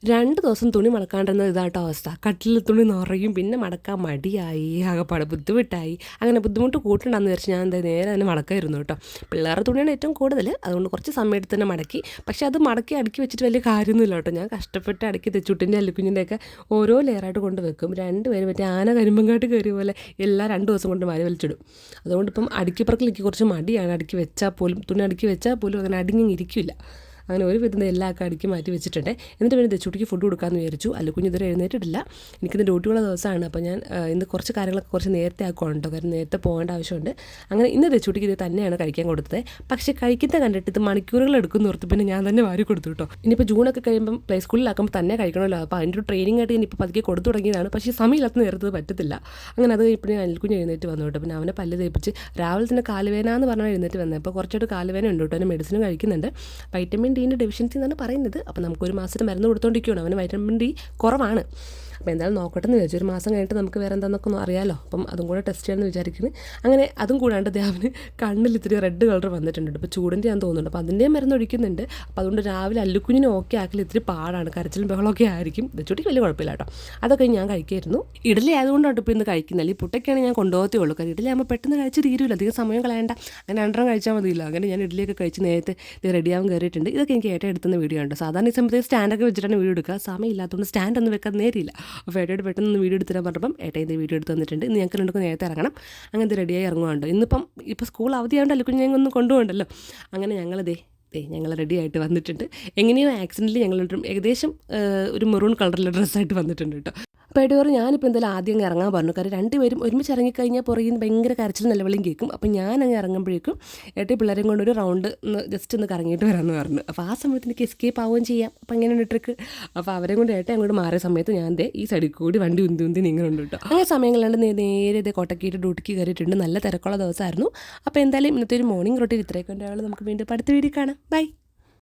2 ദിവസം തുണി മടക്കാണ്ടിരുന്ന ഇതാട്ടോ അവസ്ഥ. കട്ടിലിൽ തുണി നിറയും, പിന്നെ മടക്കാൻ മടിയായി, ആകെപ്പാടെ ബുദ്ധിമുട്ടായി. അങ്ങനെ ബുദ്ധിമുട്ട് കൂട്ടണ്ടെന്ന് വിചാരിച്ച് ഞാൻ നേരെ തന്നെ മടക്കായിരുന്നു കേട്ടോ. പിള്ളേരുടെ തുണിയാണ് ഏറ്റവും കൂടുതൽ, അതുകൊണ്ട് കുറച്ച് സമയം എടുത്ത് തന്നെ മടക്കി. പക്ഷേ അത് മടക്കി അടുക്കി വെച്ചിട്ട് വലിയ കാര്യമൊന്നുമില്ല കേട്ടോ. ഞാൻ കഷ്ടപ്പെട്ട് അടുക്കി തെച്ചുട്ടിൻ്റെ അല്ലുക്കുഞ്ഞിൻ്റെയൊക്കെ ഓരോ ലെയറായിട്ട് കൊണ്ട് വെക്കും. 2 പേര് മറ്റേ ആന കരിമ്പങ്കാട്ട് കയറിയ പോലെ എല്ലാം 2 ദിവസം കൊണ്ട് മാറി വലിച്ചിടും. അതുകൊണ്ട് ഇപ്പം അടുക്കിപ്പറക്കിലേക്ക് കുറച്ച് മടിയാണ്. അടുക്കി വെച്ചാൽ പോലും, തുണി അടുക്കി വെച്ചാൽ പോലും അങ്ങനെ അടുങ്ങി ഇരിക്കില്ല. അങ്ങനെ ഒരു വിധം എല്ലാവർക്കും അടുക്കി മാറ്റി വെച്ചിട്ടുണ്ട്. എന്നിട്ട് പിന്നെ തെച്ചുട്ടിക്ക് ഫുഡ് കൊടുക്കാമെന്ന് വിചാരിച്ചു. അല്ലുക്കുഞ്ഞ് ഇതുവരെ എഴുന്നേറ്റിട്ടില്ല. എനിക്കിന്ന് ഡ്യൂട്ടിയുള്ള ദിവസമാണ്. അപ്പോൾ ഞാൻ ഇന്ന് കുറച്ച് കാര്യങ്ങളൊക്കെ കുറച്ച് നേരത്തെ ആക്കുവാണ് കേട്ടോ. കാരണം നേരത്തെ പോകേണ്ട ആവശ്യമുണ്ട്. അങ്ങനെ ഇന്ന് തെച്ചുട്ടിക്ക് ഇത് തന്നെയാണ് കഴിക്കാൻ കൊടുത്തത്. പക്ഷേ കഴിക്കുന്ന കണ്ടിട്ട് ഇത് മണിക്കൂറുകൾ എടുക്കുന്ന ഓർത്ത് പിന്നെ ഞാൻ തന്നെ വാരി കൊടുത്തു കേട്ടോ. ഇനിയിപ്പോൾ ജൂണൊക്കെ കഴിയുമ്പം പ്ലേ സ്കൂളിലാക്കുമ്പോൾ തന്നെ കഴിക്കണമല്ലോ. അപ്പോൾ അതിൻ്റെ ഒരു ട്രെയിനിങ് ആയിട്ട് ഇനിയിപ്പോൾ പതുക്കെ കൊടുത്തു തുടങ്ങിയതാണ്. പക്ഷേ സമയമില്ലാത്ത നേരത്ത് പറ്റത്തില്ല. അങ്ങനെ അത് ഇപ്പോൾ അല്ലുക്കുഞ്ഞ് എഴുന്നേറ്റ് വന്നു കേട്ടോ. പിന്നെ അവനെ പല്ല് തേപ്പിച്ച് രാവിലെ തന്നെ കാലുവേന എന്ന് പറഞ്ഞാൽ എഴുന്നേറ്റ് വന്നത്. അപ്പോൾ കുറച്ചായിട്ട് കാലുവേന ഉണ്ട് കേട്ടോ. അവന് മെഡിസിനും കഴിക്കുന്നുണ്ട്. വൈറ്റമിൻ ഡീൻ്റെ ഡെഫിഷ്യൻസി എന്നാണ് പറയുന്നത്. അപ്പോൾ നമുക്കൊരു മാസത്തിന് മരുന്ന് കൊടുത്തോണ്ടിരിക്കുകയാണ്. അവന് വൈറ്റമിൻ ഡി കുറവാണ്. അപ്പോൾ എന്തായാലും നോക്കട്ടെ എന്ന് വിചാരിച്ചു. ഒരു മാസം കഴിഞ്ഞിട്ട് നമുക്ക് വേറെ എന്താണെന്നൊക്കെ ഒന്ന് അറിയാമല്ലോ. അപ്പം അതും കൂടെ ടെസ്റ്റ് ചെയ്യാമെന്ന് വിചാരിക്കുന്നു. അങ്ങനെ അതും കൂടാണ്ട് അവന് കണ്ണിൽ ഇത്തിരി റെഡ് കളർ വന്നിട്ടുണ്ട്. ഇപ്പോൾ ചൂടിൻ്റെ ഞാൻ തോന്നുന്നുണ്ട്. അപ്പോൾ അതിൻ്റെയും മരുന്ന് ഒഴിക്കുന്നുണ്ട്. അപ്പോൾ അതുകൊണ്ട് രാവിലെ അല്ലുക്കുഞ്ഞിനെ ഓക്കെ ആക്കൽ ഇത്തിരി പാടാണ്. കരച്ചിലും ബഹളമൊക്കെ ആയിരിക്കും. തെച്ചുട്ടിക്ക് വലിയ കുഴപ്പമില്ല കേട്ടോ. അതൊക്കെ ഞാൻ കഴിക്കായിരുന്നു. ഇഡലി ആയതുകൊണ്ടാണ് ഇപ്പോൾ ഇന്ന് കഴിക്കുന്നത്. അല്ലെങ്കിൽ പുട്ടൊക്കെയാണ് ഞാൻ കൊണ്ടുപോകത്തേ ഉള്ളൂ. കാരണം ഇഡലി ആകുമ്പോൾ പെട്ടെന്ന് കഴിച്ച് തീരുമില്ല. അധികം സമയം കളയണ്ട. അങ്ങനെ 2 കഴിച്ചാൽ മതിയില്ല. അങ്ങനെ ഞാൻ ഇഡലിയൊക്കെ കഴിച്ച് നേരത്തെ റെഡിയാവാൻ കയറിയിട്ടുണ്ട്. ഇതൊക്കെ എനിക്ക് എടുത്തുന്ന വീഡിയോ ഉണ്ട്. സാധാരണ ഈ സമയത്ത് സ്റ്റാൻഡൊക്കെ വെച്ചിട്ടാണ് വീഡിയോ എടുക്കുക. സമയം ഇല്ലാത്തതുകൊണ്ട് സ്റ്റാൻഡ് ഒന്നും വെക്കാൻ നേരില്ല. അപ്പോൾ ഏട്ടയോട് പെട്ടെന്ന് വീഡിയോ എടുത്തിട്ട് പറഞ്ഞപ്പം ഏട്ടയിൽ വീഡിയോ എടുത്ത് തന്നിട്ടുണ്ട്. ഇന്ന് ഞങ്ങൾക്ക് രണ്ടും നേരത്തെ ഇറങ്ങണം. അങ്ങനത്തെ റെഡിയായി ഇറങ്ങുന്നുണ്ട്. ഇപ്പോൾ സ്കൂൾ അവധിയായതുകൊണ്ട് അല്ലുക്കുഞ്ഞ് ഞങ്ങൾ കൊണ്ടുപോകണ്ടല്ലോ. അങ്ങനെ ഞങ്ങൾ റെഡി ആയിട്ട് വന്നിട്ടുണ്ട്. എങ്ങനെയോ ആക്സിഡൻ്റലി ഞങ്ങൾ ഏകദേശം ഒരു മെറൂൺ കളറിലുള്ള ഡ്രസ്സായിട്ട് വന്നിട്ടുണ്ട് കേട്ടോ. അപ്പോൾ ഏട്ട പറഞ്ഞു ഞാനിപ്പോൾ എന്തായാലും ആദ്യം ഇറങ്ങാൻ പറഞ്ഞു. കാരണം 2 പേരും ഒരുമിച്ച് ഇറങ്ങിക്കഴിഞ്ഞാൽ പുറകിൽ നിന്ന് ഭയങ്കര കരച്ചിലും നിലവിളിയും കേൾക്കും. അപ്പോൾ ഞാൻ അങ്ങ് ഇറങ്ങുമ്പോഴേക്കും ഏട്ട പിള്ളേരെയും കൊണ്ടൊരു റൗണ്ട് ജസ്റ്റ് ഒന്ന് കറങ്ങിയിട്ട് വരാമെന്ന് പറഞ്ഞു. അപ്പോൾ ആ സമയത്ത് എനിക്ക് എസ്കേപ്പ് ആവുകയും ചെയ്യാം. അപ്പോൾ അങ്ങനെയാണ് ട്രിക്ക്. അപ്പോൾ അവരെ കൊണ്ട് ഏട്ട അങ്ങോട്ട് മാറിയ സമയത്ത് ഞാൻ ഈ സൈഡിൽ കൂടി വണ്ടി ഉന്തി നീങ്ങുന്നുണ്ട് കേട്ടോ. അങ്ങനെ സമയങ്ങളിലാണ്ട് നേരെ കോട്ടക്കീട്ട് ഡ്യൂട്ടിക്ക് കയറിയിട്ടുണ്ട്. നല്ല തിരക്കുള്ള ദിവസമായിരുന്നു. അപ്പോൾ എന്തായാലും ഇന്നത്തെ ഒരു മോർണിംഗ് റൊട്ടീൻ ഇത്രയൊക്കെ ഉണ്ടാവുള്ളൂ. നമുക്ക് വീണ്ടും അടുത്ത വീഡിയോ കാണാം. ബൈ.